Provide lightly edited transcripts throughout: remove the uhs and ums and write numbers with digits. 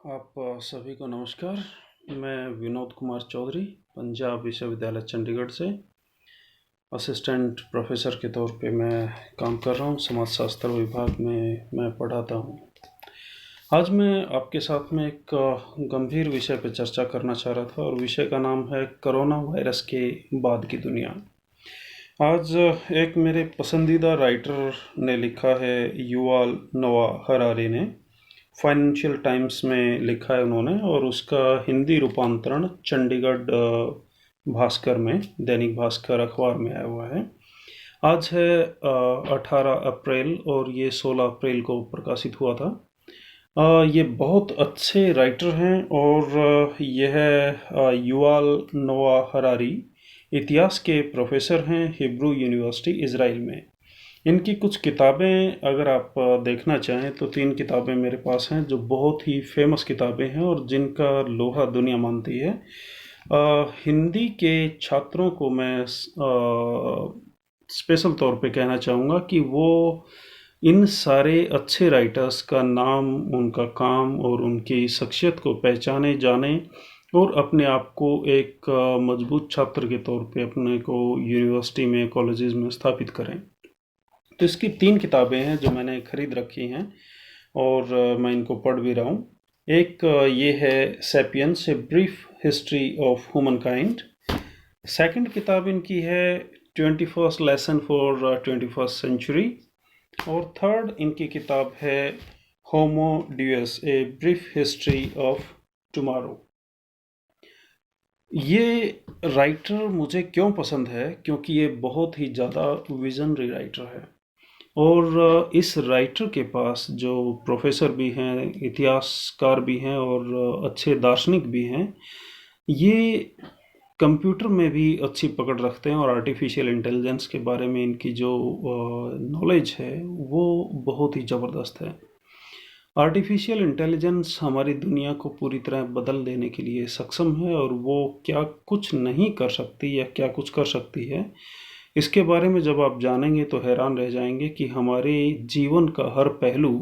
आप सभी को नमस्कार। मैं विनोद कुमार चौधरी पंजाब विश्वविद्यालय चंडीगढ़ से असिस्टेंट प्रोफेसर के तौर पे मैं काम कर रहा हूँ। समाजशास्त्र विभाग में मैं पढ़ाता हूँ। आज मैं आपके साथ में एक गंभीर विषय पर चर्चा करना चाह रहा था और विषय का नाम है कोरोना वायरस के बाद की दुनिया। आज एक मेरे पसंदीदा राइटर ने लिखा है, युवाल नोआ हरारी ने फाइनेंशियल टाइम्स में लिखा है उन्होंने, और उसका हिंदी रूपांतरण चंडीगढ़ भास्कर में, दैनिक भास्कर अखबार में आया हुआ है। आज है 18 अप्रैल और ये 16 अप्रैल को प्रकाशित हुआ था। ये बहुत अच्छे राइटर हैं और यह युवाल नोआ हरारी इतिहास के प्रोफेसर हैं हिब्रू यूनिवर्सिटी इज़राइल में। इनकी कुछ किताबें अगर आप देखना चाहें तो 3 किताबें मेरे पास हैं जो बहुत ही फेमस किताबें हैं और जिनका लोहा दुनिया मानती है। हिंदी के छात्रों को मैं स्पेशल तौर पे कहना चाहूँगा कि वो इन सारे अच्छे राइटर्स का नाम, उनका काम और उनकी शख्सियत को पहचाने, जाने और अपने आप को एक मजबूत छात्र के तौर पे अपने को यूनिवर्सिटी में, कॉलेजेस में स्थापित करें। तो इसकी 3 किताबें हैं जो मैंने खरीद रखी हैं और मैं इनको पढ़ भी रहा हूँ। एक ये है Sapiens, a brief history of humankind. Second किताब इनकी है 21st lesson for 21st century. और थर्ड इनकी किताब है Homo Deus, a brief history of tomorrow. ये राइटर मुझे क्यों पसंद है? क्योंकि ये बहुत ही ज़्यादा विजनरी राइटर है और इस राइटर के पास जो प्रोफेसर भी हैं, इतिहासकार भी हैं और अच्छे दार्शनिक भी हैं, ये कंप्यूटर में भी अच्छी पकड़ रखते हैं और आर्टिफिशियल इंटेलिजेंस के बारे में इनकी जो नॉलेज है वो बहुत ही ज़बरदस्त है। आर्टिफिशियल इंटेलिजेंस हमारी दुनिया को पूरी तरह बदल देने के लिए सक्षम है और वो क्या कुछ नहीं कर सकती या क्या कुछ कर सकती है, इसके बारे में जब आप जानेंगे तो हैरान रह जाएंगे कि हमारे जीवन का हर पहलू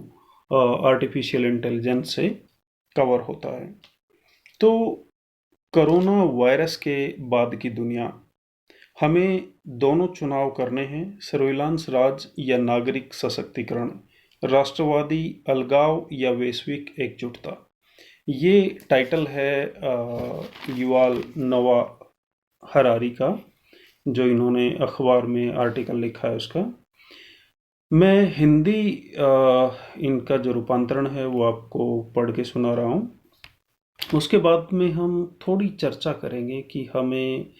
आर्टिफिशियल इंटेलिजेंस से कवर होता है। तो कोरोना वायरस के बाद की दुनिया, हमें दोनों चुनाव करने हैं, सर्विलांस राज या नागरिक सशक्तिकरण, राष्ट्रवादी अलगाव या वैश्विक एकजुटता। ये टाइटल है युवाल नोआ हरारी का, जो इन्होंने अखबार में आर्टिकल लिखा है उसका। मैं हिंदी इनका जो रूपांतरण है वो आपको पढ़ के सुना रहा हूँ। उसके बाद में हम थोड़ी चर्चा करेंगे कि हमें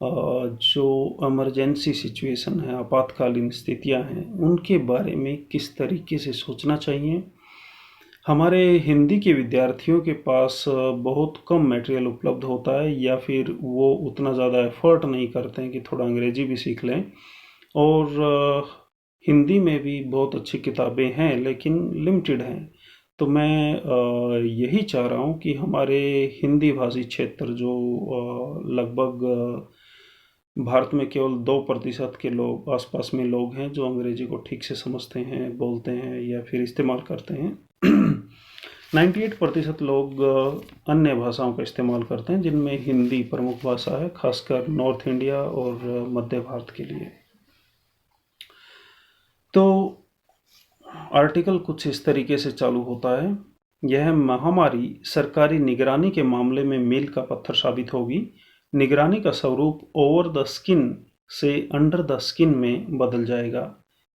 जो इमरजेंसी सिचुएशन है, आपातकालीन स्थितियां हैं, उनके बारे में किस तरीके से सोचना चाहिए। हमारे हिंदी के विद्यार्थियों के पास बहुत कम मटेरियल उपलब्ध होता है या फिर वो उतना ज़्यादा एफर्ट नहीं करते हैं कि थोड़ा अंग्रेजी भी सीख लें, और हिंदी में भी बहुत अच्छी किताबें हैं लेकिन लिमिटेड हैं। तो मैं यही चाह रहा हूँ कि हमारे हिंदी भाषी क्षेत्र जो लगभग भारत में केवल 2% के लोग, आसपास में लोग हैं जो अंग्रेजी को ठीक से समझते हैं, बोलते हैं या फिर इस्तेमाल करते हैं। 98% लोग अन्य भाषाओं का इस्तेमाल करते हैं जिनमें हिंदी प्रमुख भाषा है, खासकर नॉर्थ इंडिया और मध्य भारत के लिए। तो आर्टिकल कुछ इस तरीके से चालू होता है। यह महामारी सरकारी निगरानी के मामले में मील का पत्थर साबित होगी। निगरानी का स्वरूप ओवर द स्किन से अंडर द स्किन में बदल जाएगा।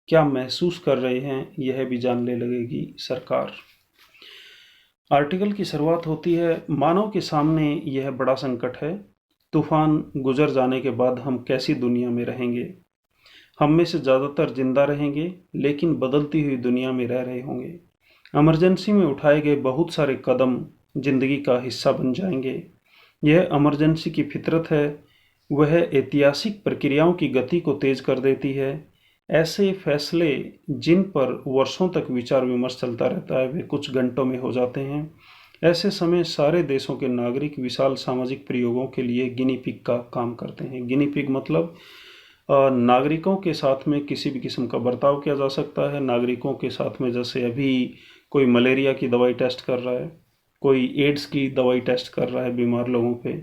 क्या महसूस कर रहे हैं यह भी जानने लगेगी सरकार। आर्टिकल की शुरुआत होती है, मानव के सामने यह बड़ा संकट है। तूफान गुजर जाने के बाद हम कैसी दुनिया में रहेंगे? हम में से ज़्यादातर जिंदा रहेंगे लेकिन बदलती हुई दुनिया में रह रहे होंगे। इमरजेंसी में उठाए गए बहुत सारे कदम जिंदगी का हिस्सा बन जाएंगे। यह इमरजेंसी की फितरत है, वह ऐतिहासिक प्रक्रियाओं की गति को तेज कर देती है। ऐसे फैसले जिन पर वर्षों तक विचार विमर्श चलता रहता है वे कुछ घंटों में हो जाते हैं। ऐसे समय सारे देशों के नागरिक विशाल सामाजिक प्रयोगों के लिए गिनी पिग का काम करते हैं। गिनी पिग मतलब नागरिकों के साथ में किसी भी किस्म का बर्ताव किया जा सकता है। नागरिकों के साथ में जैसे अभी कोई मलेरिया की दवाई टेस्ट कर रहा है, कोई एड्स की दवाई टेस्ट कर रहा है बीमार लोगों पे,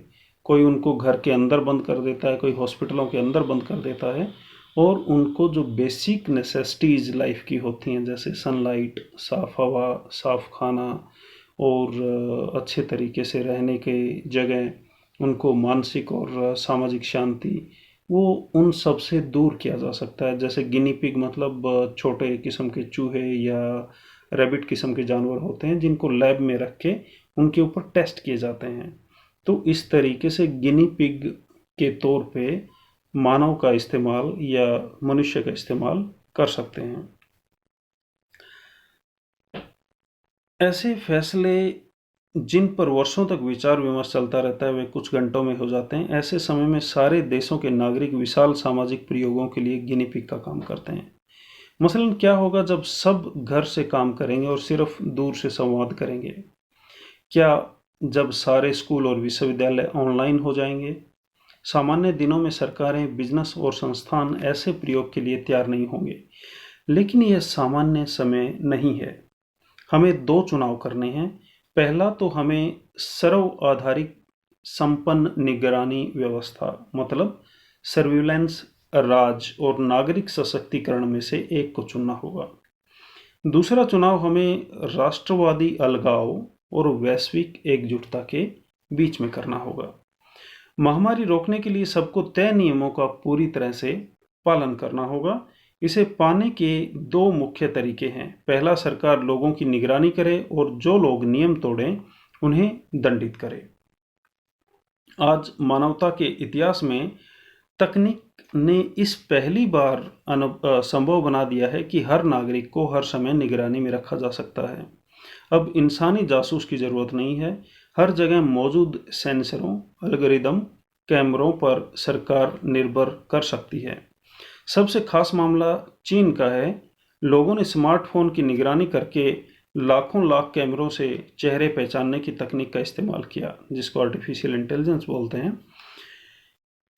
कोई उनको घर के अंदर बंद कर देता है, कोई हॉस्पिटलों के अंदर बंद कर देता है, और उनको जो बेसिक नेसेसिटीज़ लाइफ की होती हैं, जैसे सनलाइट, साफ़ हवा, साफ़ खाना और अच्छे तरीके से रहने के जगह, उनको मानसिक और सामाजिक शांति, वो उन सब से दूर किया जा सकता है। जैसे गिनी पिग मतलब छोटे किस्म के चूहे या रैबिट किस्म के जानवर होते हैं जिनको लैब में रख के उनके ऊपर टेस्ट किए जाते हैं। तो इस तरीके से गिनी पिग के तौर पे मानव का इस्तेमाल या मनुष्य का इस्तेमाल कर सकते हैं। ऐसे फैसले जिन पर वर्षों तक विचार विमर्श चलता रहता है वे कुछ घंटों में हो जाते हैं। ऐसे समय में सारे देशों के नागरिक विशाल सामाजिक प्रयोगों के लिए गिनी पिग का काम करते हैं। मसलन क्या होगा जब सब घर से काम करेंगे और सिर्फ दूर से संवाद करेंगे? क्या जब सारे स्कूल और विश्वविद्यालय ऑनलाइन हो जाएंगे? सामान्य दिनों में सरकारें, बिजनेस और संस्थान ऐसे प्रयोग के लिए तैयार नहीं होंगे, लेकिन यह सामान्य समय नहीं है। हमें दो चुनाव करने हैं। पहला तो हमें सर्व आधारित संपन्न निगरानी व्यवस्था मतलब सर्विलांस राज और नागरिक सशक्तिकरण में से एक को चुनना होगा। दूसरा चुनाव हमें राष्ट्रवादी अलगाव और वैश्विक एकजुटता के बीच में करना होगा। महामारी रोकने के लिए सबको तय नियमों का पूरी तरह से पालन करना होगा। इसे पाने के दो मुख्य तरीके हैं। पहला, सरकार लोगों की निगरानी करे और जो लोग नियम तोड़ें उन्हें दंडित करे। आज मानवता के इतिहास में तकनीक ने इस पहली बार संभव बना दिया है कि हर नागरिक को हर समय निगरानी में रखा जा सकता है। अब इंसानी जासूस की जरूरत नहीं है। हर जगह मौजूद सेंसरों, एल्गोरिदम, कैमरों पर सरकार निर्भर कर सकती है। सबसे खास मामला चीन का है। लोगों ने स्मार्टफोन की निगरानी करके लाखों लाख कैमरों से चेहरे पहचानने की तकनीक का इस्तेमाल किया, जिसको आर्टिफिशियल इंटेलिजेंस बोलते हैं,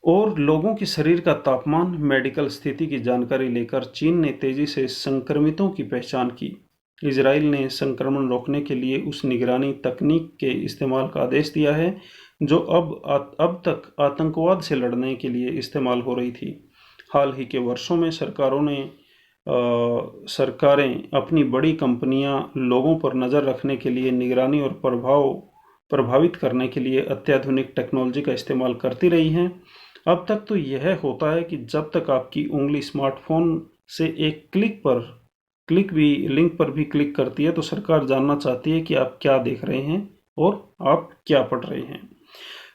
और लोगों के शरीर का तापमान, मेडिकल स्थिति की जानकारी लेकर चीन ने तेजी से संक्रमितों की पहचान की। इजराइल ने संक्रमण रोकने के लिए उस निगरानी तकनीक के इस्तेमाल का आदेश दिया है जो अब तक आतंकवाद से लड़ने के लिए इस्तेमाल हो रही थी। हाल ही के वर्षों में सरकारें अपनी बड़ी कंपनियां लोगों पर नज़र रखने के लिए, निगरानी और प्रभावित करने के लिए अत्याधुनिक टेक्नोलॉजी का इस्तेमाल करती रही हैं। अब तक तो यह होता है कि जब तक आपकी उंगली स्मार्टफोन से एक लिंक पर भी क्लिक करती है तो सरकार जानना चाहती है कि आप क्या देख रहे हैं और आप क्या पढ़ रहे हैं।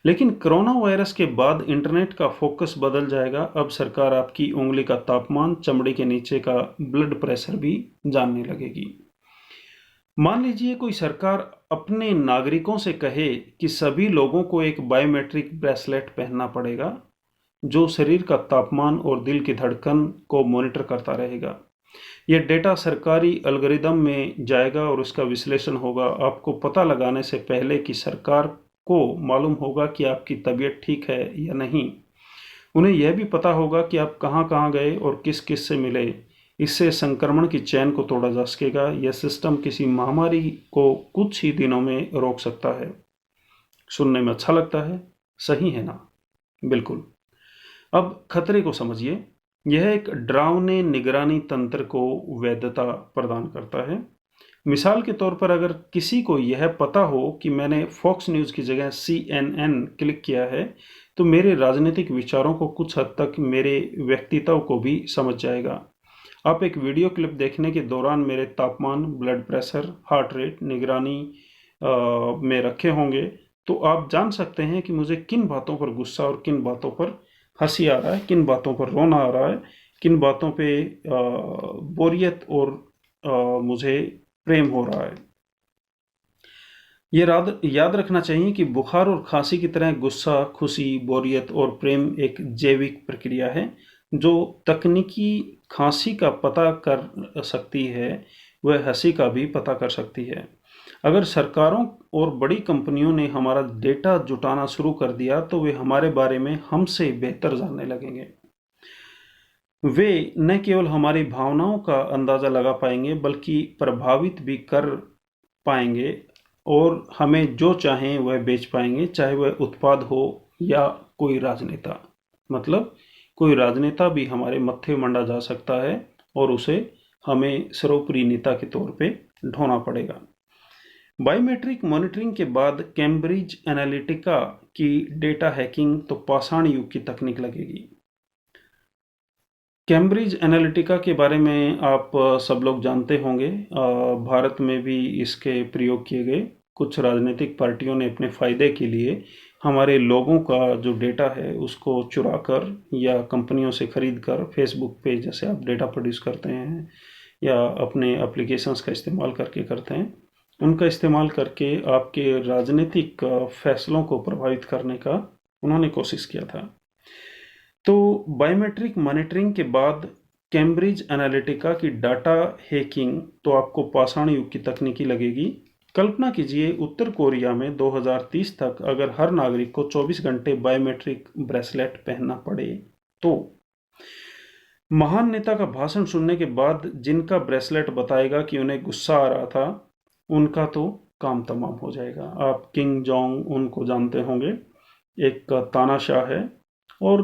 लेकिन कोरोना वायरस के बाद इंटरनेट का फोकस बदल जाएगा। अब सरकार आपकी उंगली का तापमान, चमड़ी के नीचे का ब्लड प्रेशर भी जानने लगेगी। मान लीजिए कोई सरकार अपने नागरिकों से कहे कि सभी लोगों को एक बायोमेट्रिक ब्रेसलेट पहनना पड़ेगा जो शरीर का तापमान और दिल की धड़कन को मॉनिटर करता रहेगा। यह डेटा सरकारी एल्गोरिदम में जाएगा और उसका विश्लेषण होगा। आपको पता लगाने से पहले कि सरकार को मालूम होगा कि आपकी तबीयत ठीक है या नहीं। उन्हें यह भी पता होगा कि आप कहाँ कहाँ गए और किस किस से मिले। इससे संक्रमण की चेन को तोड़ा जा सकेगा। यह सिस्टम किसी महामारी को कुछ ही दिनों में रोक सकता है। सुनने में अच्छा लगता है, सही है ना? बिल्कुल। अब खतरे को समझिए। यह एक डरावने निगरानी तंत्र को वैधता प्रदान करता है। मिसाल के तौर पर अगर किसी को यह पता हो कि मैंने फॉक्स न्यूज़ की जगह CNN क्लिक किया है तो मेरे राजनीतिक विचारों को कुछ हद तक मेरे व्यक्तित्व को भी समझ जाएगा। आप एक वीडियो क्लिप देखने के दौरान मेरे तापमान, ब्लड प्रेशर, हार्ट रेट निगरानी में रखे होंगे तो आप जान सकते हैं कि मुझे किन बातों पर गुस्सा और किन बातों पर हंसी आ रहा है, किन बातों पर रोना आ रहा है, किन बातों पे बोरियत और मुझे प्रेम हो रहा है। ये याद रखना चाहिए कि बुखार और खांसी की तरह गुस्सा, खुशी, बोरियत और प्रेम एक जैविक प्रक्रिया है। जो तकनीकी खांसी का पता कर सकती है वह हंसी का भी पता कर सकती है। अगर सरकारों और बड़ी कंपनियों ने हमारा डेटा जुटाना शुरू कर दिया तो वे हमारे बारे में हमसे बेहतर जानने लगेंगे। वे न केवल हमारी भावनाओं का अंदाजा लगा पाएंगे बल्कि प्रभावित भी कर पाएंगे और हमें जो चाहें वह बेच पाएंगे, चाहे वह उत्पाद हो या कोई राजनेता। मतलब कोई राजनेता भी हमारे मत्थे मंडा जा सकता है और उसे हमें सर्वोपरि नेता के तौर पे ढोना पड़ेगा। बायोमेट्रिक मॉनिटरिंग के बाद कैम्ब्रिज एनालिटिका की डेटा हैकिंग तो पाषाण युग की तकनीक लगेगी। कैम्ब्रिज एनालिटिका के बारे में आप सब लोग जानते होंगे। भारत में भी इसके प्रयोग किए गए। कुछ राजनीतिक पार्टियों ने अपने फायदे के लिए हमारे लोगों का जो डेटा है उसको चुरा कर या कंपनियों से खरीद कर फेसबुक पे जैसे आप डेटा प्रोड्यूस करते हैं या अपने एप्लीकेशंस का इस्तेमाल करके करते हैं, उनका इस्तेमाल करके आपके राजनीतिक फैसलों को प्रभावित करने का उन्होंने कोशिश किया था। तो बायोमेट्रिक मॉनिटरिंग के बाद कैम्ब्रिज एनालिटिका की डाटा हैकिंग तो आपको पाषाण युग की तकनीकी लगेगी। कल्पना कीजिए उत्तर कोरिया में 2030 तक अगर हर नागरिक को 24 घंटे बायोमेट्रिक ब्रेसलेट पहनना पड़े तो महान नेता का भाषण सुनने के बाद जिनका ब्रेसलेट बताएगा कि उन्हें गुस्सा आ रहा था, उनका तो काम तमाम हो जाएगा। आप किंग जोंग उनको जानते होंगे, एक तानाशाह है और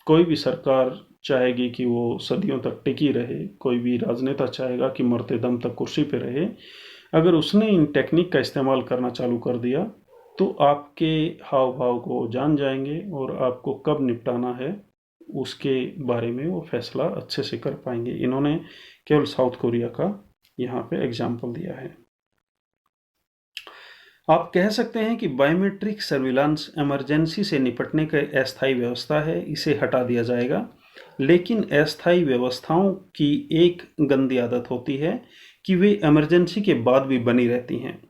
कोई भी सरकार चाहेगी कि वो सदियों तक टिकी रहे, कोई भी राजनेता चाहेगा कि मरते दम तक कुर्सी पे रहे। अगर उसने इन टेक्निक का इस्तेमाल करना चालू कर दिया तो आपके हाव भाव को जान जाएंगे और आपको कब निपटाना है उसके बारे में वो फैसला अच्छे से कर पाएंगे। इन्होंने केवल साउथ कोरिया का यहाँ पे एग्जाम्पल दिया है। आप कह सकते हैं कि बायोमेट्रिक सर्विलांस इमरजेंसी से निपटने का अस्थायी व्यवस्था है, इसे हटा दिया जाएगा। लेकिन अस्थायी व्यवस्थाओं की एक गंदी आदत होती है कि वे इमरजेंसी के बाद भी बनी रहती हैं।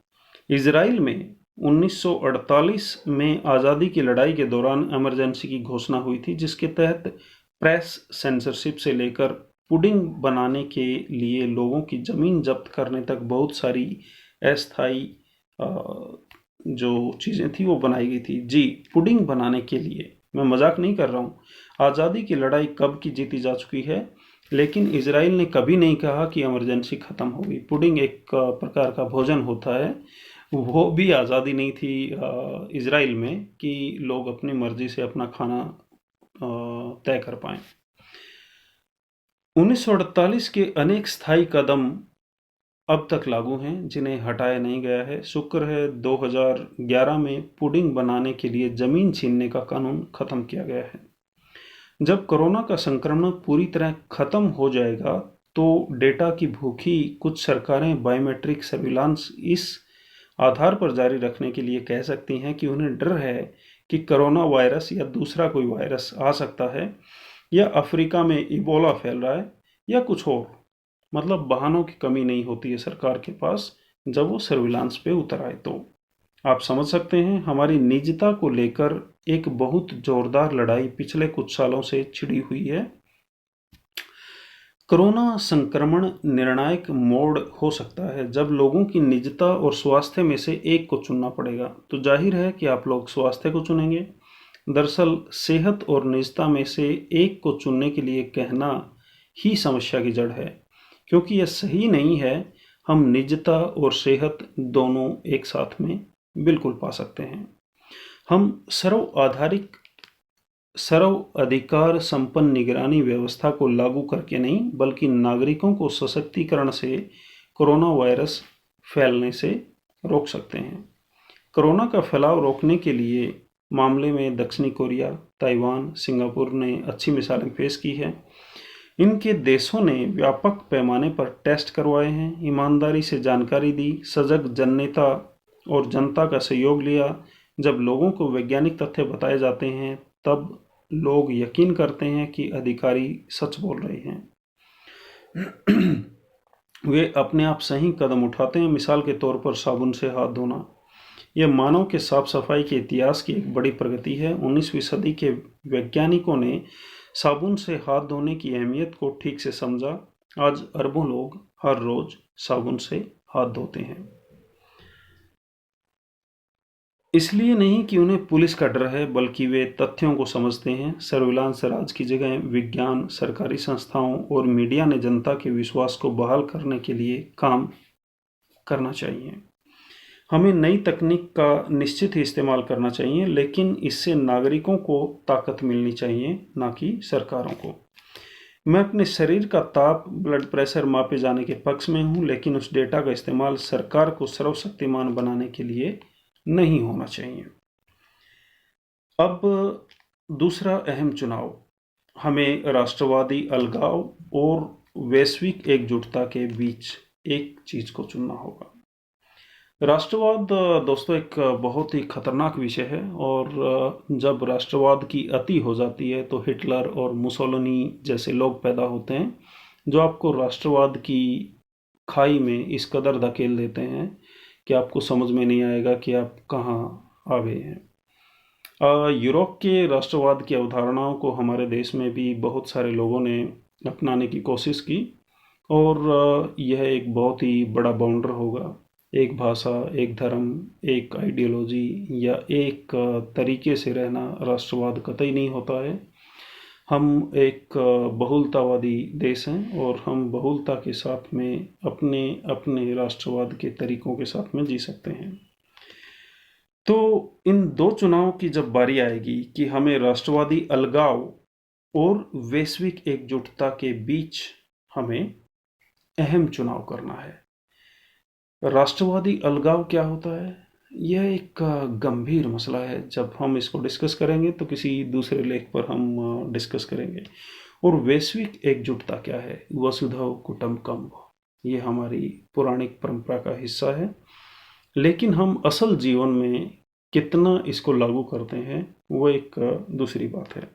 इजराइल में 1948 में आज़ादी की लड़ाई के दौरान इमरजेंसी की घोषणा हुई थी, जिसके तहत प्रेस सेंसरशिप से लेकर पुडिंग बनाने के लिए लोगों की ज़मीन जब्त करने तक बहुत सारी अस्थायी जो चीज़ें थी वो बनाई गई थी। जी, पुडिंग बनाने के लिए, मैं मजाक नहीं कर रहा हूँ। आज़ादी की लड़ाई कब की जीती जा चुकी है, लेकिन इजराइल ने कभी नहीं कहा कि इमरजेंसी ख़त्म हो गई। पुडिंग एक प्रकार का भोजन होता है, वो भी आज़ादी नहीं थी इजराइल में कि लोग अपनी मर्जी से अपना खाना तय कर पाएं। 1948 के अनेक स्थायी कदम अब तक लागू हैं जिन्हें हटाया नहीं गया है। शुक्र है 2011 में पुडिंग बनाने के लिए जमीन छीनने का कानून खत्म किया गया है। जब कोरोना का संक्रमण पूरी तरह खत्म हो जाएगा तो डेटा की भूखी कुछ सरकारें बायोमेट्रिक सर्विलांस इस आधार पर जारी रखने के लिए कह सकती हैं कि उन्हें डर है कि कोरोना वायरस या दूसरा कोई वायरस आ सकता है या अफ्रीका में इबोला फैल रहा है या कुछ और। मतलब बहानों की कमी नहीं होती है सरकार के पास जब वो सर्विलांस पे उतर आए। तो आप समझ सकते हैं हमारी निजता को लेकर एक बहुत जोरदार लड़ाई पिछले कुछ सालों से छिड़ी हुई है। कोरोना संक्रमण निर्णायक मोड़ हो सकता है जब लोगों की निजता और स्वास्थ्य में से एक को चुनना पड़ेगा। तो जाहिर है कि आप लोग स्वास्थ्य को चुनेंगे। दरअसल सेहत और निजता में से एक को चुनने के लिए कहना ही समस्या की जड़ है, क्योंकि यह सही नहीं है। हम निजता और सेहत दोनों एक साथ में बिल्कुल पा सकते हैं। हम सर्व अधिकार संपन्न निगरानी व्यवस्था को लागू करके नहीं, बल्कि नागरिकों को सशक्तिकरण से कोरोना वायरस फैलने से रोक सकते हैं। कोरोना का फैलाव रोकने के लिए मामले में दक्षिणी कोरिया, ताइवान, सिंगापुर ने अच्छी मिसालें पेश की हैं। इनके देशों ने व्यापक पैमाने पर टेस्ट करवाए हैं, ईमानदारी से जानकारी दी, सजग जननेता और जनता का सहयोग लिया। जब लोगों को वैज्ञानिक तथ्य बताए जाते हैं तब लोग यकीन करते हैं कि अधिकारी सच बोल रहे हैं। वे अपने आप सही कदम उठाते हैं। मिसाल के तौर पर साबुन से हाथ धोना, यह मानव के साफ सफाई के इतिहास की एक बड़ी प्रगति है। 19वीं सदी के वैज्ञानिकों ने साबुन से हाथ धोने की अहमियत को ठीक से समझा। आज अरबों लोग हर रोज साबुन से हाथ धोते हैं। इसलिए नहीं कि उन्हें पुलिस का डर है, बल्कि वे तथ्यों को समझते हैं। सर्विलांस राज की जगह विज्ञान, सरकारी संस्थाओं और मीडिया ने जनता के विश्वास को बहाल करने के लिए काम करना चाहिए। हमें नई तकनीक का निश्चित ही इस्तेमाल करना चाहिए, लेकिन इससे नागरिकों को ताकत मिलनी चाहिए, ना कि सरकारों को। मैं अपने शरीर का ताप, ब्लड प्रेशर मापे जाने के पक्ष में हूं, लेकिन उस डेटा का इस्तेमाल सरकार को सर्वशक्तिमान बनाने के लिए नहीं होना चाहिए। अब दूसरा अहम चुनाव, हमें राष्ट्रवादी अलगाव और वैश्विक एकजुटता के बीच एक चीज को चुनना होगा। राष्ट्रवाद दोस्तों एक बहुत ही खतरनाक विषय है, और जब राष्ट्रवाद की अति हो जाती है तो हिटलर और मुसोलिनी जैसे लोग पैदा होते हैं, जो आपको राष्ट्रवाद की खाई में इस कदर धकेल देते हैं कि आपको समझ में नहीं आएगा कि आप कहाँ आ गए हैं। यूरोप के राष्ट्रवाद की अवधारणाओं को हमारे देश में भी बहुत सारे लोगों ने अपनाने की कोशिश की, और यह एक बहुत ही बड़ा बाउंडर होगा। एक भाषा, एक धर्म, एक आइडियोलॉजी या एक तरीके से रहना राष्ट्रवाद कतई नहीं होता है। हम एक बहुलतावादी देश हैं, और हम बहुलता के साथ में अपने अपने राष्ट्रवाद के तरीकों के साथ में जी सकते हैं। तो इन दो चुनावों की जब बारी आएगी कि हमें राष्ट्रवादी अलगाव और वैश्विक एकजुटता के बीच हमें अहम चुनाव करना है। राष्ट्रवादी अलगाव क्या होता है? यह एक गंभीर मसला है। जब हम इसको डिस्कस करेंगे तो किसी दूसरे लेख पर हम डिस्कस करेंगे। और वैश्विक एकजुटता क्या है? वसुधैव कुटुंबकम, ये हमारी पौराणिक परंपरा का हिस्सा है, लेकिन हम असल जीवन में कितना इसको लागू करते हैं वो एक दूसरी बात है।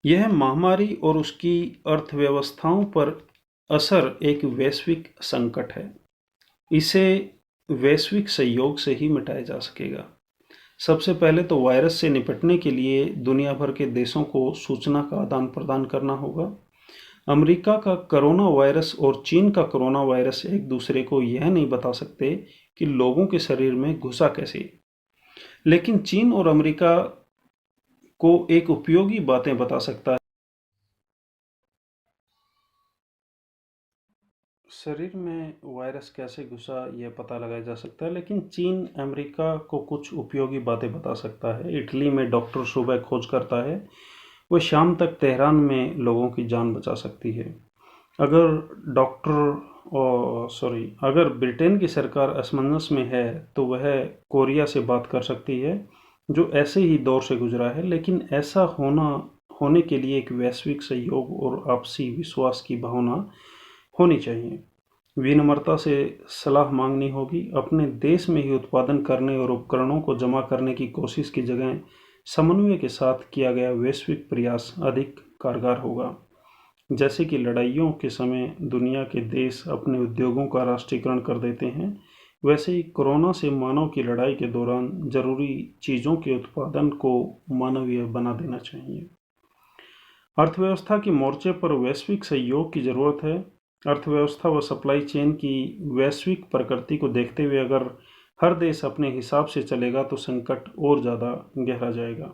यह महामारी और उसकी अर्थव्यवस्थाओं पर असर एक वैश्विक संकट है। इसे वैश्विक सहयोग से ही मिटाया जा सकेगा। सबसे पहले तो वायरस से निपटने के लिए दुनिया भर के देशों को सूचना का आदान प्रदान करना होगा। अमेरिका का कोरोना वायरस और चीन का कोरोना वायरस एक दूसरे को यह नहीं बता सकते कि लोगों के शरीर में घुसा कैसे, लेकिन चीन और अमेरिका को एक उपयोगी बातें बता सकता है। शरीर में वायरस कैसे घुसा यह पता लगाया जा सकता है, लेकिन चीन अमेरिका को कुछ उपयोगी बातें बता सकता है। इटली में डॉक्टर सुबह खोज करता है, वह शाम तक तेहरान में लोगों की जान बचा सकती है। अगर अगर ब्रिटेन की सरकार असमंजस में है तो वह कोरिया से बात कर सकती है, जो ऐसे ही दौर से गुजरा है। लेकिन ऐसा होने के लिए एक वैश्विक सहयोग और आपसी विश्वास की भावना होनी चाहिए। विनम्रता से सलाह मांगनी होगी। अपने देश में ही उत्पादन करने और उपकरणों को जमा करने की कोशिश की जगह समन्वय के साथ किया गया वैश्विक प्रयास अधिक कारगर होगा। जैसे कि लड़ाइयों के समय दुनिया के देश अपने उद्योगों का राष्ट्रीयकरण कर देते हैं, वैसे ही कोरोना से मानव की लड़ाई के दौरान जरूरी चीज़ों के उत्पादन को मानवीय बना देना चाहिए। अर्थव्यवस्था के मोर्चे पर वैश्विक सहयोग की जरूरत है। अर्थव्यवस्था व सप्लाई चेन की वैश्विक प्रकृति को देखते हुए अगर हर देश अपने हिसाब से चलेगा तो संकट और ज़्यादा गहरा जाएगा।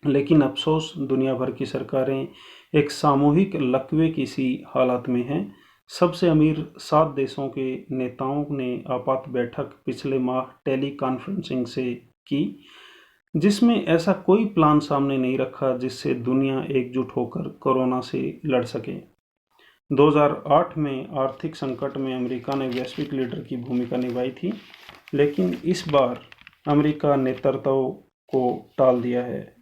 लेकिन अफसोस, दुनिया भर की सरकारें एक सामूहिक लकवे की सी हालत में हैं। सबसे अमीर 7 देशों के नेताओं ने आपात बैठक पिछले माह टेली कॉन्फ्रेंसिंग से की, जिसमें ऐसा कोई प्लान सामने नहीं रखा जिससे दुनिया एकजुट होकर कोरोना से लड़ सके। 2008 में आर्थिक संकट में अमेरिका ने वैश्विक लीडर की भूमिका निभाई थी, लेकिन इस बार अमेरिका नेतृत्व को टाल दिया है।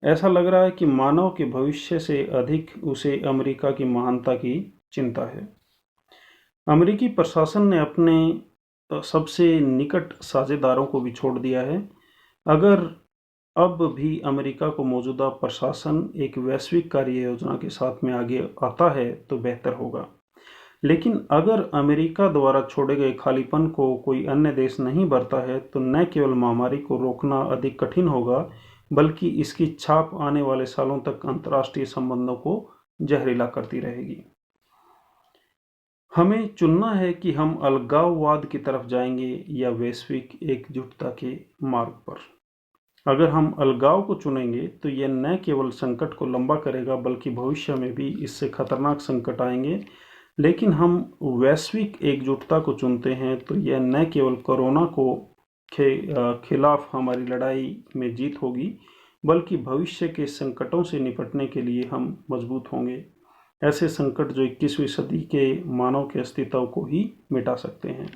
ऐसा लग रहा है कि मानव के भविष्य से अधिक उसे अमेरिका की महानता की चिंता है। अमेरिकी प्रशासन ने अपने सबसे निकट साझेदारों को भी छोड़ दिया है। अगर अब भी अमेरिका को मौजूदा प्रशासन एक वैश्विक कार्य योजना के साथ में आगे आता है तो बेहतर होगा। लेकिन अगर अमेरिका द्वारा छोड़े गए खालीपन को कोई अन्य देश नहीं भरता है तो न केवल महामारी को रोकना अधिक कठिन होगा, बल्कि इसकी छाप आने वाले सालों तक अंतर्राष्ट्रीय संबंधों को जहरीला करती रहेगी। हमें चुनना है कि हम अलगाववाद की तरफ जाएंगे या वैश्विक एकजुटता के मार्ग पर। अगर हम अलगाव को चुनेंगे तो यह न केवल संकट को लंबा करेगा, बल्कि भविष्य में भी इससे खतरनाक संकट आएंगे लेकिन हम वैश्विक एकजुटता को चुनते हैं तो यह न केवल कोरोना को खिलाफ हमारी लड़ाई में जीत होगी, बल्कि भविष्य के संकटों से निपटने के लिए हम मजबूत होंगे। ऐसे संकट जो 21वीं सदी के मानव के अस्तित्व को ही मिटा सकते हैं।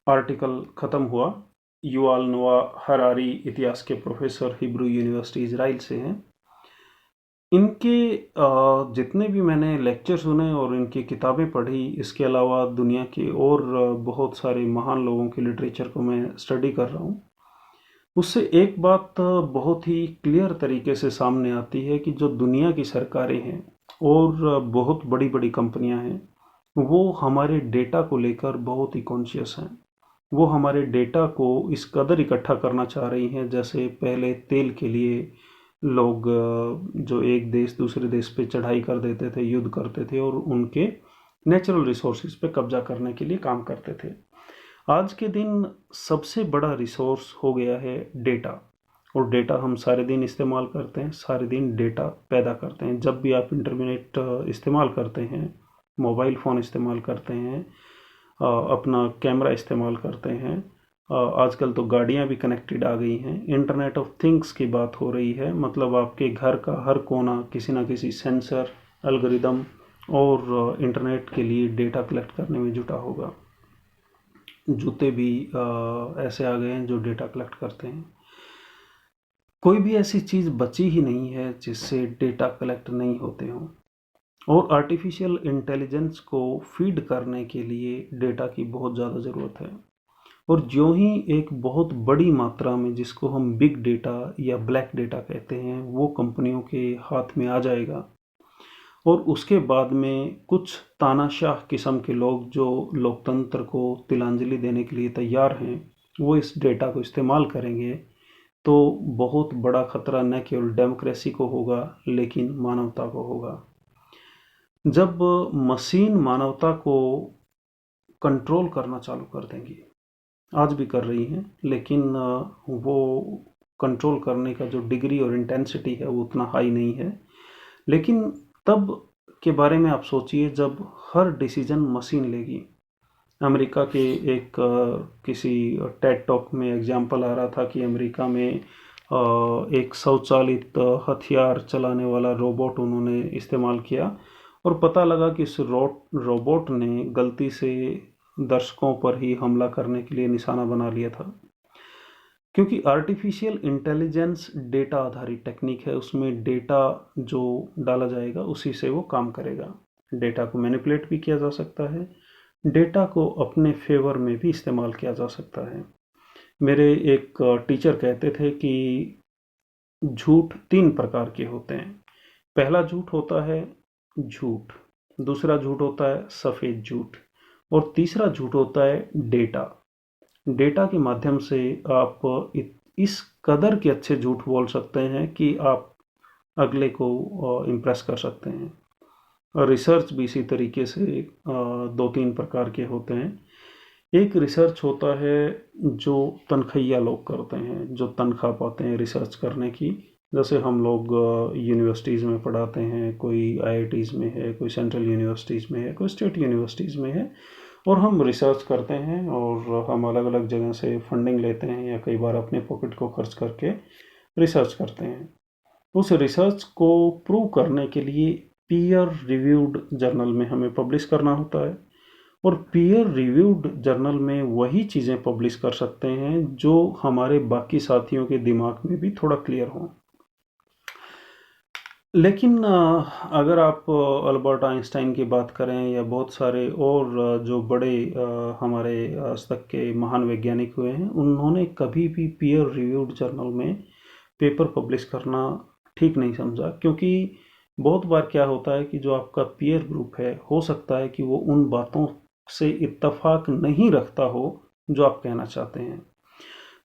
आर्टिकल खत्म हुआ। युवाल नोआ हरारी इतिहास के प्रोफेसर, हिब्रू यूनिवर्सिटी इजराइल से हैं। इनके जितने भी मैंने लेक्चर सुने और इनकी किताबें पढ़ी, इसके अलावा दुनिया के और बहुत सारे महान लोगों के लिटरेचर को मैं स्टडी कर रहा हूँ, उससे एक बात बहुत ही क्लियर तरीके से सामने आती है कि जो दुनिया की सरकारें हैं और बहुत बड़ी बड़ी कंपनियां हैं, वो हमारे डेटा को लेकर बहुत ही कॉन्शियस हैं। वो हमारे डेटा को इस कदर इकट्ठा करना चाह रही हैं, जैसे पहले तेल के लिए लोग जो एक देश दूसरे देश पे चढ़ाई कर देते थे, युद्ध करते थे और उनके नेचुरल रिसोर्सेज पे कब्जा करने के लिए काम करते थे। आज के दिन सबसे बड़ा रिसोर्स हो गया है डेटा, और डेटा हम सारे दिन इस्तेमाल करते हैं, सारे दिन डेटा पैदा करते हैं। जब भी आप इंटरनेट इस्तेमाल करते हैं, मोबाइल फ़ोन इस्तेमाल करते हैं, अपना कैमरा इस्तेमाल करते हैं, आजकल तो गाड़ियाँ भी कनेक्टेड आ गई हैं, इंटरनेट ऑफ थिंग्स की बात हो रही है, मतलब आपके घर का हर कोना किसी ना किसी सेंसर, एल्गोरिदम और इंटरनेट के लिए डेटा कलेक्ट करने में जुटा होगा। जूते भी ऐसे आ गए हैं जो डेटा कलेक्ट करते हैं। कोई भी ऐसी चीज़ बची ही नहीं है जिससे डेटा कलेक्ट नहीं होते हों। और आर्टिफिशियल इंटेलिजेंस को फीड करने के लिए डेटा की बहुत ज़्यादा ज़रूरत है। और जो ही एक बहुत बड़ी मात्रा में, जिसको हम बिग डेटा या ब्लैक डेटा कहते हैं, वो कंपनियों के हाथ में आ जाएगा, और उसके बाद में कुछ तानाशाह किस्म के लोग जो लोकतंत्र को तिलांजलि देने के लिए तैयार हैं, वो इस डेटा को इस्तेमाल करेंगे, तो बहुत बड़ा खतरा न केवल डेमोक्रेसी को होगा लेकिन मानवता को होगा। जब मशीन मानवता को कंट्रोल करना चालू कर देंगी, आज भी कर रही हैं, लेकिन वो कंट्रोल करने का जो डिग्री और इंटेंसिटी है वो उतना हाई नहीं है। लेकिन तब के बारे में आप सोचिए जब हर डिसीजन मशीन लेगी। अमेरिका के एक किसी टेड टॉक में एग्जाम्पल आ रहा था कि अमेरिका में एक स्वचालित हथियार चलाने वाला रोबोट उन्होंने इस्तेमाल किया, और पता लगा कि इस रोबोट ने गलती से दर्शकों पर ही हमला करने के लिए निशाना बना लिया था। क्योंकि आर्टिफिशियल इंटेलिजेंस डेटा आधारित टेक्निक है, उसमें डेटा जो डाला जाएगा उसी से वो काम करेगा। डेटा को मैनिपुलेट भी किया जा सकता है, डेटा को अपने फेवर में भी इस्तेमाल किया जा सकता है। मेरे एक टीचर कहते थे कि झूठ 3 प्रकार के होते हैं। पहला झूठ होता है झूठ, दूसरा झूठ होता है सफ़ेद झूठ, और तीसरा झूठ होता है डेटा। डेटा के माध्यम से आप इस कदर के अच्छे झूठ बोल सकते हैं कि आप अगले को इम्प्रेस कर सकते हैं। रिसर्च भी इसी तरीके से 2-3 प्रकार के होते हैं। एक रिसर्च होता है जो तनख्वाहिया लोग करते हैं, जो तनख्वाह पाते हैं रिसर्च करने की। जैसे हम लोग यूनिवर्सिटीज़ में पढ़ाते हैं, कोई आईआईटीज़ में है, कोई सेंट्रल यूनिवर्सिटीज़ में है, कोई स्टेट यूनिवर्सिटीज़ में है, और हम रिसर्च करते हैं और हम अलग अलग जगह से फंडिंग लेते हैं या कई बार अपने पॉकेट को खर्च करके रिसर्च करते हैं। उस रिसर्च को प्रूव करने के लिए पीयर रिव्यूड जर्नल में हमें पब्लिश करना होता है, और पीयर रिव्यूड जर्नल में वही चीज़ें पब्लिश कर सकते हैं जो हमारे बाकी साथियों के दिमाग में भी थोड़ा क्लियर हों। लेकिन अगर आप अल्बर्ट आइंस्टाइन की बात करें या बहुत सारे और जो बड़े हमारे आज तक के महान वैज्ञानिक हुए हैं, उन्होंने कभी भी पीयर रिव्यूड जर्नल में पेपर पब्लिश करना ठीक नहीं समझा। क्योंकि बहुत बार क्या होता है कि जो आपका पीयर ग्रुप है, हो सकता है कि वो उन बातों से इत्तेफाक नहीं रखता हो जो आप कहना चाहते हैं।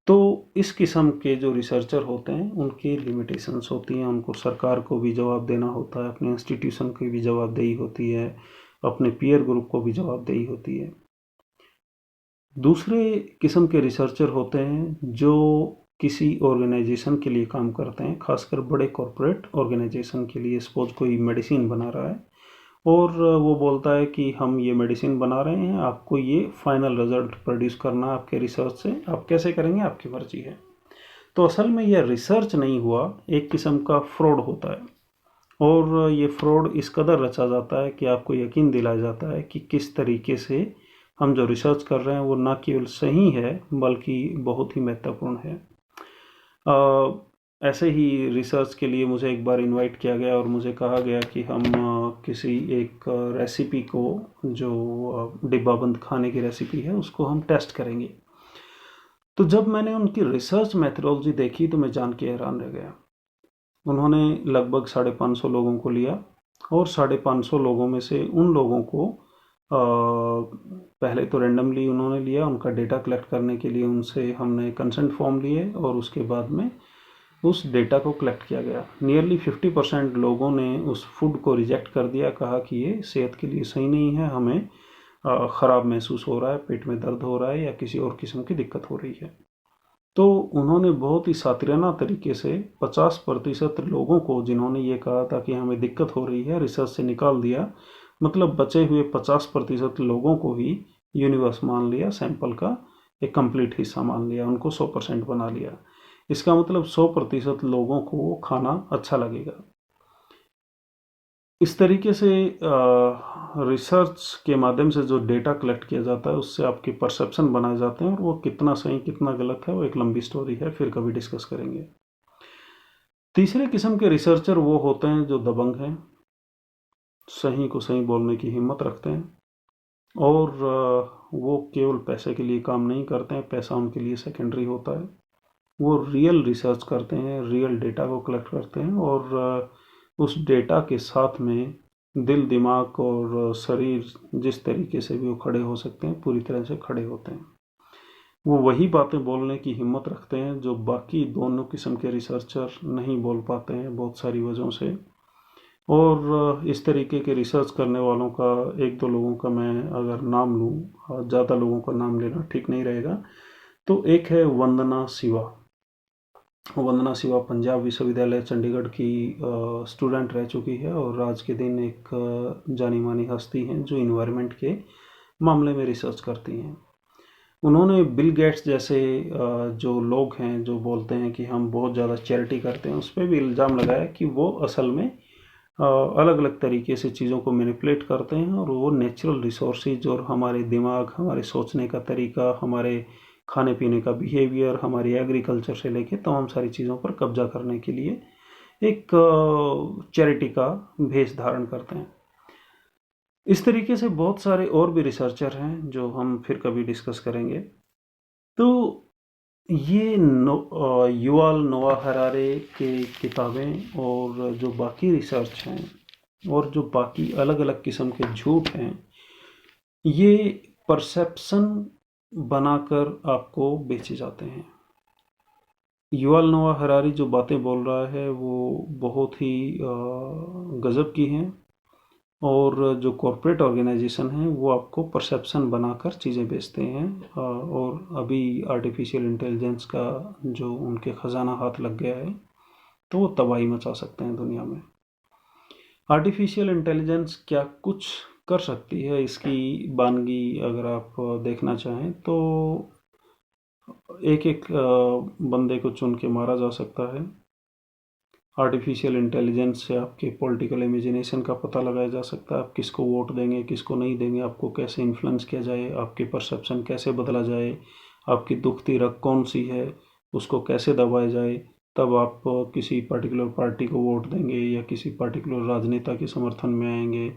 तो इस किस्म के जो रिसर्चर होते हैं उनकी लिमिटेशंस होती हैं, उनको सरकार को भी जवाब देना होता है, अपने इंस्टीट्यूशन की भी जवाबदेही होती है, अपने पीयर ग्रुप को भी जवाबदेही होती है। दूसरे किस्म के रिसर्चर होते हैं जो किसी ऑर्गेनाइजेशन के लिए काम करते हैं, खासकर बड़े कॉरपोरेट ऑर्गेनाइजेशन के लिए। सपोज कोई मेडिसिन बना रहा है और वो बोलता है कि हम ये मेडिसिन बना रहे हैं, आपको ये फाइनल रिजल्ट प्रोड्यूस करना है आपके रिसर्च से, आप कैसे करेंगे आपकी मर्जी है। तो असल में यह रिसर्च नहीं हुआ, एक किस्म का फ्रॉड होता है। और ये फ्रॉड इस कदर रचा जाता है कि आपको यकीन दिलाया जाता है कि किस तरीके से हम जो रिसर्च कर रहे हैं वो ना केवल सही है बल्कि बहुत ही महत्वपूर्ण है। ऐसे ही रिसर्च के लिए मुझे एक बार इनवाइट किया गया और मुझे कहा गया कि हम किसी एक रेसिपी को, जो डिब्बाबंद खाने की रेसिपी है, उसको हम टेस्ट करेंगे। तो जब मैंने उनकी रिसर्च मेथडोलॉजी देखी तो मैं जान के हैरान रह गया। उन्होंने लगभग 550 लोगों को लिया और 550 लोगों में से उन लोगों को पहले तो रेंडमली उन्होंने लिया, उनका डेटा कलेक्ट करने के लिए उनसे हमने कंसेंट फॉर्म लिए और उसके बाद में उस डेटा को कलेक्ट किया गया। नियरली 50% लोगों ने उस फूड को रिजेक्ट कर दिया, कहा कि ये सेहत के लिए सही नहीं है, हमें ख़राब महसूस हो रहा है, पेट में दर्द हो रहा है या किसी और किस्म की दिक्कत हो रही है। तो उन्होंने बहुत ही सातिराना तरीके से 50% लोगों को, जिन्होंने ये कहा था कि हमें दिक्कत हो रही है, रिसर्च से निकाल दिया। मतलब बचे हुए 50% लोगों को ही यूनिवर्स मान लिया, सैंपल का एक कंप्लीट हिस्सा मान लिया, उनको 100% बना लिया। इसका मतलब 100% लोगों को वो खाना अच्छा लगेगा। इस तरीके से रिसर्च के माध्यम से जो डेटा कलेक्ट किया जाता है उससे आपके परसेप्शन बनाए जाते हैं, और वो कितना सही कितना गलत है वो एक लंबी स्टोरी है, फिर कभी डिस्कस करेंगे। तीसरे किस्म के रिसर्चर वो होते हैं जो दबंग हैं, सही को सही बोलने की हिम्मत रखते हैं और वो केवल पैसे के लिए काम नहीं करते हैं, पैसा उनके लिए सेकेंडरी होता है। वो रियल रिसर्च करते हैं, रियल डेटा को कलेक्ट करते हैं और उस डेटा के साथ में दिल दिमाग और शरीर जिस तरीके से भी वो खड़े हो सकते हैं पूरी तरह से खड़े होते हैं। वो वही बातें बोलने की हिम्मत रखते हैं जो बाकी दोनों किस्म के रिसर्चर नहीं बोल पाते हैं बहुत सारी वजहों से। और इस तरीके के रिसर्च करने वालों का एक दो लोगों का मैं अगर नाम लूँ, ज़्यादा लोगों का नाम लेना ठीक नहीं रहेगा, तो एक है वंदना शिवा। वंदना शिवा पंजाब विश्वविद्यालय चंडीगढ़ की स्टूडेंट रह चुकी है और आज के दिन एक जानी मानी हस्ती हैं जो इन्वायरमेंट के मामले में रिसर्च करती हैं। उन्होंने बिल गेट्स जैसे जो लोग हैं जो बोलते हैं कि हम बहुत ज़्यादा चैरिटी करते हैं, उस पर भी इल्ज़ाम लगाया कि वो असल में अलग अलग तरीके से चीज़ों को मैनिपुलेट करते हैं और वो नेचुरल रिसोर्सेज और हमारे दिमाग, हमारे सोचने का तरीका, हमारे खाने पीने का बिहेवियर, हमारी एग्रीकल्चर से लेके तमाम सारी चीज़ों पर कब्जा करने के लिए एक चैरिटी का भेष धारण करते हैं। इस तरीके से बहुत सारे और भी रिसर्चर हैं जो हम फिर कभी डिस्कस करेंगे। तो ये युवाल नोआ हरारे के किताबें और जो बाकी रिसर्च हैं और जो बाकी अलग अलग किस्म के झूठ हैं, ये परसेप्शन बनाकर आपको बेचे जाते हैं। युवाल नोआ हरारी जो बातें बोल रहा है वो बहुत ही गज़ब की हैं, और जो कॉरपोरेट ऑर्गेनाइजेशन हैं वो आपको परसेप्शन बनाकर चीज़ें बेचते हैं। और अभी आर्टिफिशियल इंटेलिजेंस का जो उनके ख़जाना हाथ लग गया है तो वो तबाही मचा सकते हैं दुनिया में। आर्टिफिशियल इंटेलिजेंस क्या कुछ कर सकती है, इसकी बानगी अगर आप देखना चाहें तो एक एक बंदे को चुन के मारा जा सकता है। आर्टिफिशियल इंटेलिजेंस से आपके पॉलिटिकल इमेजिनेशन का पता लगाया जा सकता है, आप किसको वोट देंगे किसको नहीं देंगे, आपको कैसे इन्फ्लुएंस किया जाए, आपके परसेप्शन कैसे बदला जाए, आपकी दुखती रग कौन सी है उसको कैसे दबाया जाए, तब आप किसी पर्टिकुलर पार्टी को वोट देंगे या किसी पर्टिकुलर राजनेता के समर्थन में आएंगे,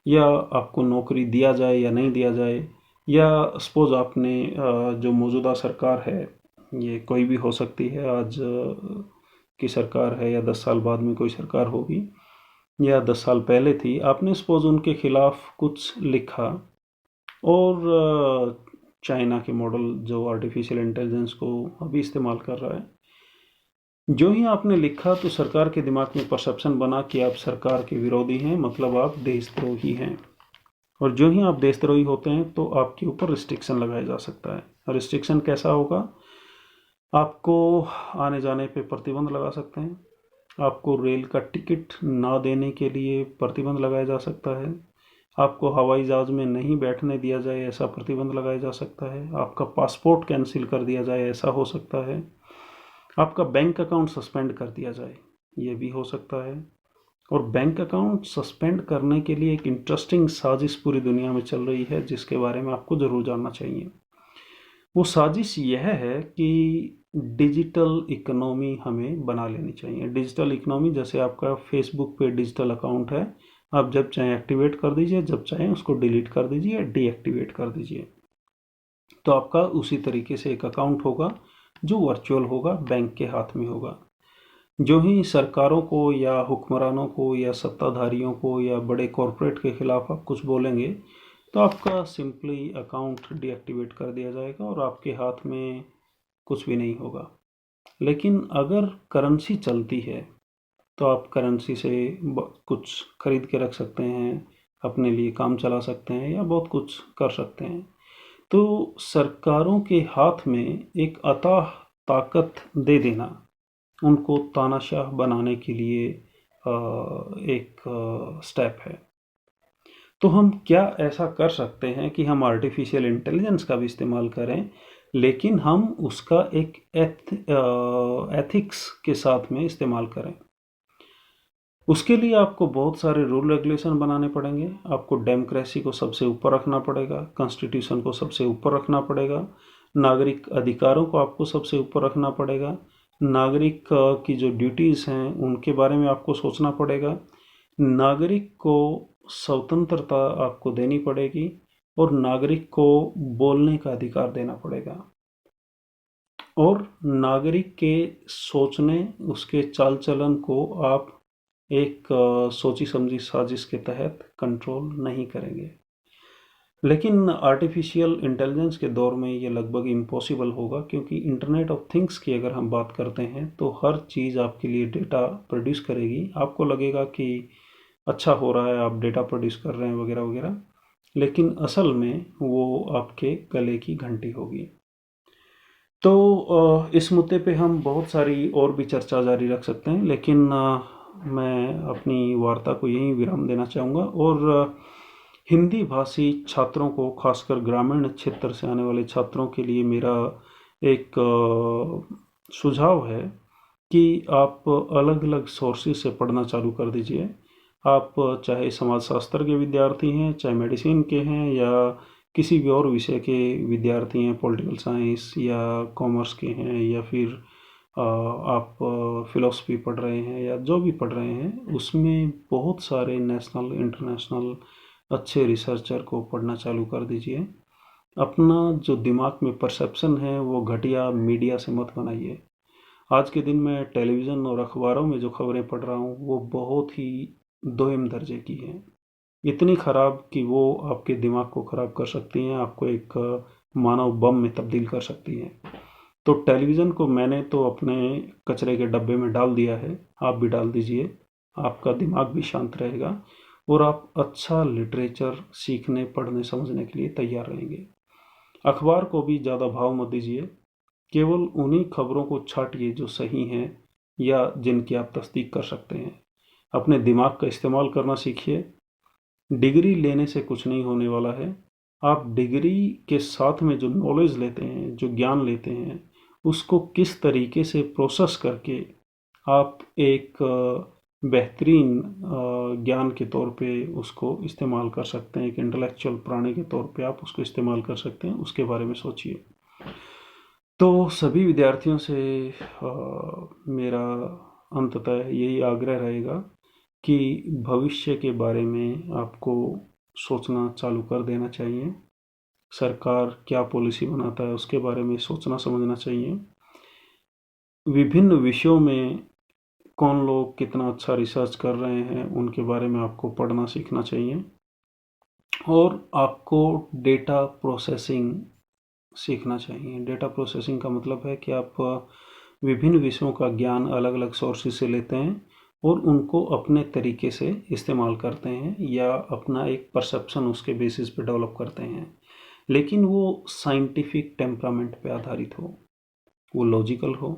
या आपको नौकरी दिया जाए या नहीं दिया जाए, या सपोज आपने जो मौजूदा सरकार है, ये कोई भी हो सकती है, आज की सरकार है या 10 साल बाद में कोई सरकार होगी या 10 साल पहले थी, आपने सपोज उनके खिलाफ कुछ लिखा और चाइना के मॉडल जो आर्टिफिशियल इंटेलिजेंस को अभी इस्तेमाल कर रहा है, जो ही आपने लिखा तो सरकार के दिमाग में परसेप्शन बना कि आप सरकार के विरोधी हैं, मतलब आप देशद्रोही हैं। और जो ही आप देशद्रोही होते हैं तो आपके ऊपर रिस्ट्रिक्शन लगाया जा सकता है। रिस्ट्रिक्शन कैसा होगा, आपको आने जाने पे प्रतिबंध लगा सकते हैं, आपको रेल का टिकट ना देने के लिए प्रतिबंध लगाया जा सकता है। आपको हवाई जहाज में नहीं बैठने दिया जाए ऐसा प्रतिबंध लगाया जा सकता है। आपका पासपोर्ट कैंसिल कर दिया जाए ऐसा हो सकता है। आपका बैंक अकाउंट सस्पेंड कर दिया जाए, ये भी हो सकता है। और बैंक अकाउंट सस्पेंड करने के लिए एक इंटरेस्टिंग साजिश पूरी दुनिया में चल रही है जिसके बारे में आपको ज़रूर जानना चाहिए। वो साजिश यह है कि डिजिटल इकोनॉमी हमें बना लेनी चाहिए। डिजिटल इकोनॉमी जैसे आपका फेसबुक पे डिजिटल अकाउंट है, आप जब चाहें एक्टिवेट कर दीजिए, जब चाहें उसको डिलीट कर दीजिए, डीएक्टिवेट कर दीजिए। तो आपका उसी तरीके से एक अकाउंट होगा जो वर्चुअल होगा, बैंक के हाथ में होगा। जो ही सरकारों को या हुक्मरानों को या सत्ताधारियों को या बड़े कॉरपोरेट के खिलाफ आप कुछ बोलेंगे तो आपका सिंपली अकाउंट डीएक्टिवेट कर दिया जाएगा और आपके हाथ में कुछ भी नहीं होगा। लेकिन अगर करेंसी चलती है तो आप करेंसी से कुछ खरीद के रख सकते हैं, अपने लिए काम चला सकते हैं या बहुत कुछ कर सकते हैं। तो सरकारों के हाथ में एक अथाह ताकत दे देना उनको तानाशाह बनाने के लिए एक स्टेप है। तो हम क्या ऐसा कर सकते हैं कि हम आर्टिफिशियल इंटेलिजेंस का भी इस्तेमाल करें, लेकिन हम उसका एक एथिक्स के साथ में इस्तेमाल करें। उसके लिए आपको बहुत सारे रूल रेगुलेशन बनाने पड़ेंगे। आपको डेमोक्रेसी को सबसे ऊपर रखना पड़ेगा, कॉन्स्टिट्यूशन को सबसे ऊपर रखना पड़ेगा, नागरिक अधिकारों को आपको सबसे ऊपर रखना पड़ेगा, नागरिक की जो ड्यूटीज़ हैं उनके बारे में आपको सोचना पड़ेगा, नागरिक को स्वतंत्रता आपको देनी पड़ेगी और नागरिक को बोलने का अधिकार देना पड़ेगा। और नागरिक के सोचने, उसके चाल चलन को आप एक सोची समझी साजिश के तहत कंट्रोल नहीं करेंगे। लेकिन आर्टिफिशियल इंटेलिजेंस के दौर में ये लगभग इम्पॉसिबल होगा, क्योंकि इंटरनेट ऑफ थिंग्स की अगर हम बात करते हैं तो हर चीज़ आपके लिए डेटा प्रोड्यूस करेगी। आपको लगेगा कि अच्छा हो रहा है, आप डेटा प्रोड्यूस कर रहे हैं वगैरह वगैरह, लेकिन असल में वो आपके गले की घंटी होगी। तो इस मुद्दे पे हम बहुत सारी और भी चर्चा जारी रख सकते हैं, लेकिन मैं अपनी वार्ता को यहीं विराम देना चाहूँगा। और हिंदी भाषी छात्रों को, खासकर ग्रामीण क्षेत्र से आने वाले छात्रों के लिए मेरा एक सुझाव है कि आप अलग अलग सोर्सेज से पढ़ना चालू कर दीजिए। आप चाहे समाजशास्त्र के विद्यार्थी हैं, चाहे मेडिसिन के हैं, या किसी भी और विषय के विद्यार्थी हैं, पॉलिटिकल साइंस या कॉमर्स के हैं, या फिर आप फिलोसफी पढ़ रहे हैं या जो भी पढ़ रहे हैं, उसमें बहुत सारे नेशनल इंटरनेशनल अच्छे रिसर्चर को पढ़ना चालू कर दीजिए। अपना जो दिमाग में परसेप्शन है वो घटिया मीडिया से मत बनाइए। आज के दिन में टेलीविज़न और अखबारों में जो खबरें पढ़ रहा हूँ वो बहुत ही दोयम दर्जे की हैं, इतनी ख़राब कि वो आपके दिमाग को ख़राब कर सकती हैं, आपको एक मानव बम में तब्दील कर सकती हैं। तो टेलीविज़न को मैंने तो अपने कचरे के डब्बे में डाल दिया है, आप भी डाल दीजिए। आपका दिमाग भी शांत रहेगा और आप अच्छा लिटरेचर सीखने, पढ़ने, समझने के लिए तैयार रहेंगे। अखबार को भी ज़्यादा भाव मत दीजिए, केवल उन्हीं खबरों को छांटिए जो सही हैं या जिनकी आप तस्दीक कर सकते हैं। अपने दिमाग का इस्तेमाल करना सीखिए। डिग्री लेने से कुछ नहीं होने वाला है। आप डिग्री के साथ में जो नॉलेज लेते हैं, जो ज्ञान लेते हैं, उसको किस तरीके से प्रोसेस करके आप एक बेहतरीन ज्ञान के तौर पे उसको इस्तेमाल कर सकते हैं, एक इंटेलेक्चुअल प्राणी के तौर पे आप उसको इस्तेमाल कर सकते हैं, उसके बारे में सोचिए। तो सभी विद्यार्थियों से मेरा अंततः यही आग्रह रहेगा कि भविष्य के बारे में आपको सोचना चालू कर देना चाहिए। सरकार क्या पॉलिसी बनाता है उसके बारे में सोचना समझना चाहिए। विभिन्न विषयों में कौन लोग कितना अच्छा रिसर्च कर रहे हैं उनके बारे में आपको पढ़ना सीखना चाहिए। और आपको डेटा प्रोसेसिंग सीखना चाहिए। डेटा प्रोसेसिंग का मतलब है कि आप विभिन्न विषयों का ज्ञान अलग अलग सोर्सेज से लेते हैं और उनको अपने तरीके से इस्तेमाल करते हैं या अपना एक परसेप्शन उसके बेसिस पे डेवलप करते हैं, लेकिन वो साइंटिफिक टेम्परामेंट पे आधारित हो, वो लॉजिकल हो,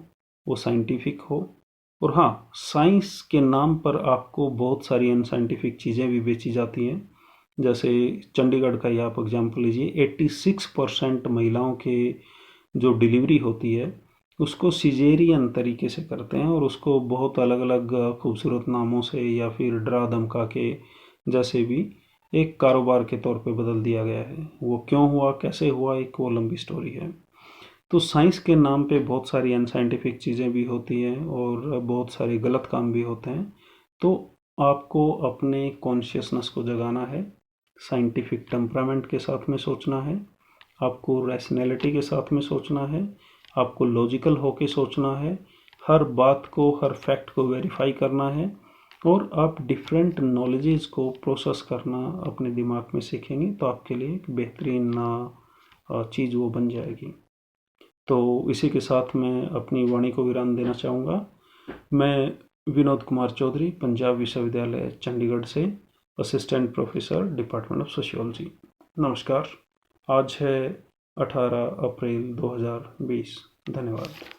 वो साइंटिफिक हो, और हाँ, साइंस के नाम पर आपको बहुत सारी अनसाइंटिफिक चीज़ें भी बेची जाती हैं। जैसे चंडीगढ़ का ही आप एग्जाम्पल लीजिए, 86% महिलाओं के जो डिलीवरी होती है उसको सिजेरियन तरीके से करते हैं, और उसको बहुत अलग अलग खूबसूरत नामों से या फिर डरा धमका के जैसे भी एक कारोबार के तौर पे बदल दिया गया है। वो क्यों हुआ, कैसे हुआ, एक वो लंबी स्टोरी है। तो साइंस के नाम पे बहुत सारी अनसाइंटिफिक चीज़ें भी होती हैं और बहुत सारे गलत काम भी होते हैं। तो आपको अपने कॉन्शियसनेस को जगाना है, साइंटिफिक टेम्परामेंट के साथ में सोचना है, आपको रैशनैलिटी के साथ में सोचना है, आपको लॉजिकल होके सोचना है, हर बात को, हर फैक्ट को वेरीफाई करना है, और आप डिफरेंट नॉलेजेस को प्रोसेस करना अपने दिमाग में सीखेंगे तो आपके लिए एक बेहतरीन चीज़ वो बन जाएगी। तो इसी के साथ मैं अपनी वाणी को विराम देना चाहूँगा। मैं विनोद कुमार चौधरी, पंजाब विश्वविद्यालय चंडीगढ़ से, assistant professor, department of sociology. नमस्कार। आज है 18 अप्रैल 2020। धन्यवाद।